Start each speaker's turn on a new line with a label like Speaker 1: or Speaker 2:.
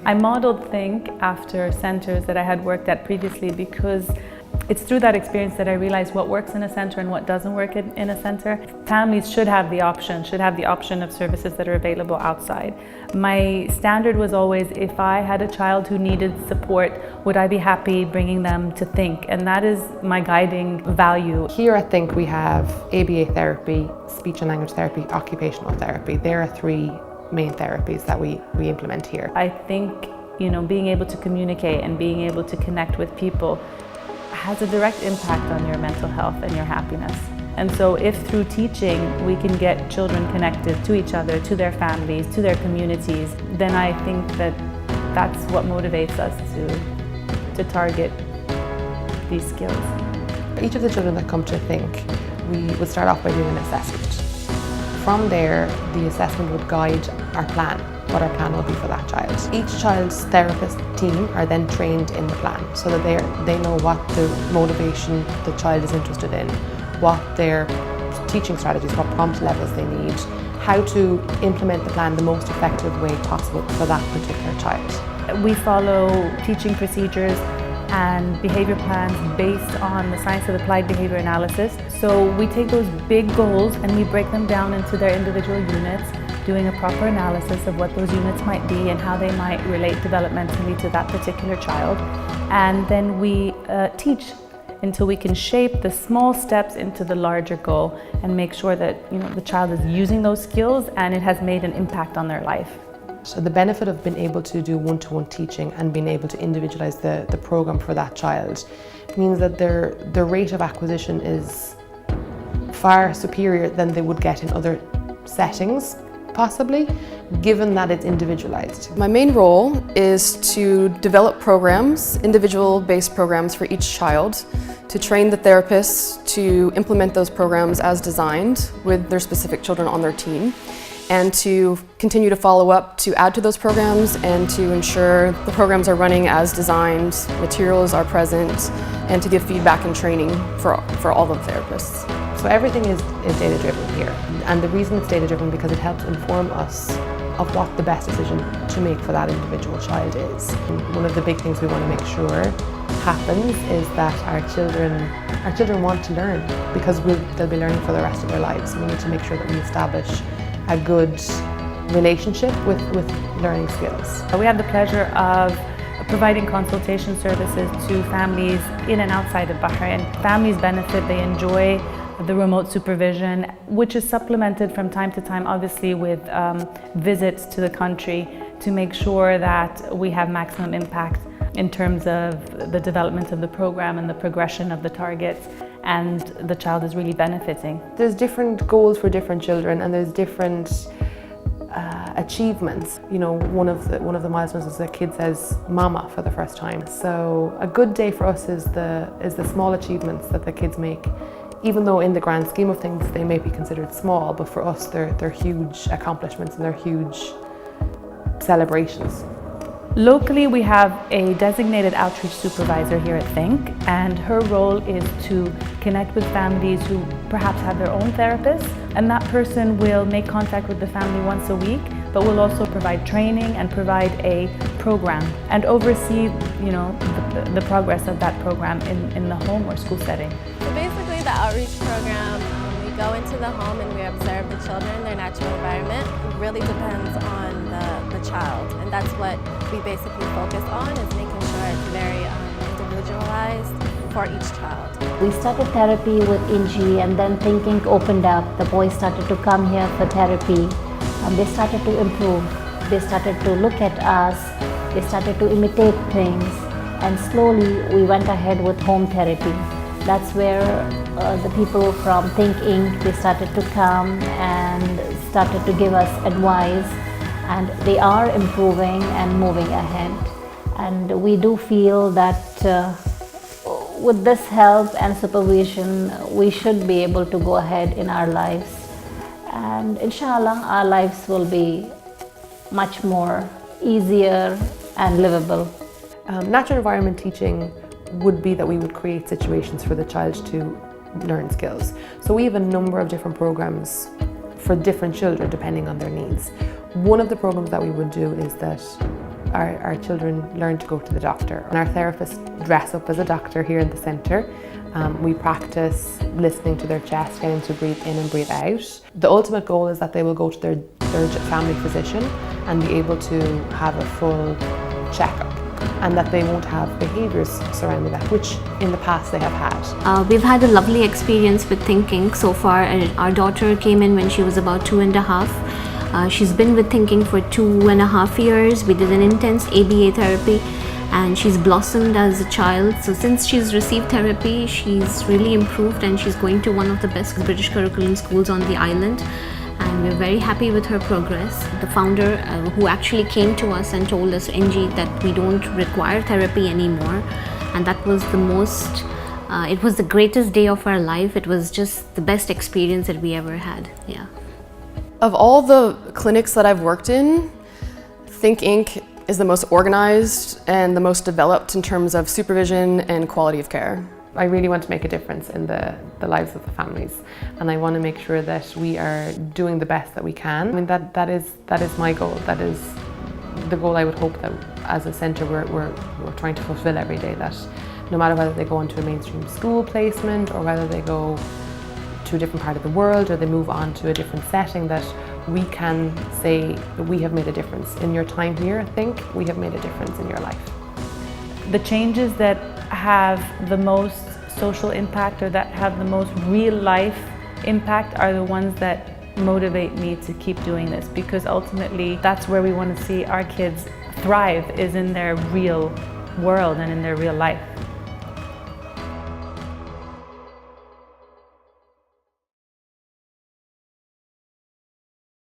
Speaker 1: I modeled Think after centres that I had worked at previously because it's through that experience that I realized what works in a centre and what doesn't work in a centre. Families should have the option of services that are available outside. My standard was always, if I had a child who needed support, would I be happy bringing them to Think? And that is my guiding value.
Speaker 2: Here at Think we have ABA therapy, speech and language therapy, occupational therapy. There are three main therapies that we implement here.
Speaker 1: I think, being able to communicate and being able to connect with people has a direct impact on your mental health and your happiness. And so if through teaching we can get children connected to each other, to their families, to their communities, then I think that that's what motivates us to target these skills.
Speaker 2: Each of the children that come to Think, we would start off by doing an assessment. From there, the assessment would guide our plan, what our plan will be for that child. Each child's therapist team are then trained in the plan so that they know what the motivation the child is interested in, what their teaching strategies, what prompt levels they need, how to implement the plan the most effective way possible for that particular child.
Speaker 1: We follow teaching procedures and behaviour plans based on the science of applied behaviour analysis. So we take those big goals and we break them down into their individual units, doing a proper analysis of what those units might be and how they might relate developmentally to that particular child. And then we teach until we can shape the small steps into the larger goal and make sure that the child is using those skills and it has made an impact on their life.
Speaker 2: So the benefit of being able to do one-to-one teaching and being able to individualise the programme for that child means that their rate of acquisition is far superior than they would get in other settings, possibly, given that it's individualised.
Speaker 3: My main role is to develop programs, individual-based programs for each child, to train the therapists to implement those programs as designed with their specific children on their team, and to continue to follow up to add to those programs and to ensure the programs are running as designed, materials are present, and to give feedback and training for all the therapists.
Speaker 2: So everything is data-driven here, and the reason it's data-driven because it helps inform us of what the best decision to make for that individual child is. And one of the big things we want to make sure happens is that our children want to learn, because they'll be learning for the rest of their lives. We need to make sure that we establish a good relationship with learning skills.
Speaker 1: We have the pleasure of providing consultation services to families in and outside of Bahrain. Families benefit, they enjoy the remote supervision, which is supplemented from time to time, obviously, with visits to the country to make sure that we have maximum impact in terms of the development of the program and the progression of the targets, and the child is really benefiting.
Speaker 2: There's different goals for different children, and there's different achievements. One of the milestones is the kid says "mama" for the first time. So a good day for us is the small achievements that the kids make. Even though in the grand scheme of things they may be considered small, but for us they're huge accomplishments and they're huge celebrations.
Speaker 1: Locally, we have a designated outreach supervisor here at Think, and her role is to connect with families who perhaps have their own therapists, and that person will make contact with the family once a week, but will also provide training and provide a program and oversee the progress of that program in the home or school setting.
Speaker 4: So basically the outreach program, we go into the home and we observe the children, their natural environment. It really depends on the child, and that's what we basically focus on, is making sure it's very individualized for each child.
Speaker 5: We started therapy with Inji, and then thinking opened up. The boys started to come here for therapy, and they started to improve. They started to look at us, they started to imitate things, and slowly we went ahead with home therapy. That's where the people from Think Inc., they started to come and started to give us advice, and they are improving and moving ahead. And we do feel that with this help and supervision, we should be able to go ahead in our lives. And inshallah, our lives will be much more easier and livable.
Speaker 2: Natural environment teaching would be that we would create situations for the child to learn skills. So we have a number of different programs for different children depending on their needs. One of the programs that we would do is that our children learn to go to the doctor. And our therapists dress up as a doctor here in the centre. We practice listening to their chest, getting to breathe in and breathe out. The ultimate goal is that they will go to their family physician and be able to have a full checkup, and that they won't have behaviours surrounding that, which in the past they have had.
Speaker 6: We've had a lovely experience with Thinking so far. Our daughter came in when she was about 2.5. She's been with Thinking for 2.5 years. We did an intense ABA therapy and she's blossomed as a child. So since she's received therapy, she's really improved and she's going to one of the best British curriculum schools on the island. And we're very happy with her progress. The founder who actually came to us and told us, NG, that we don't require therapy anymore. And that was the most, it was the greatest day of our life. It was just the best experience that we ever had, yeah.
Speaker 3: Of all the clinics that I've worked in, Think Inc. is the most organized and the most developed in terms of supervision and quality of care.
Speaker 2: I really want to make a difference in the lives of the families, and I want to make sure that we are doing the best that we can. I mean, that is my goal. That is the goal I would hope that as a centre we're trying to fulfil every day, that no matter whether they go into a mainstream school placement or whether they go to a different part of the world or they move on to a different setting, that we can say that we have made a difference. In your time here, I think we have made a difference in your life.
Speaker 1: The changes that have the most social impact or that have the most real life impact are the ones that motivate me to keep doing this, because ultimately that's where we want to see our kids thrive, is in their real world and in their real life.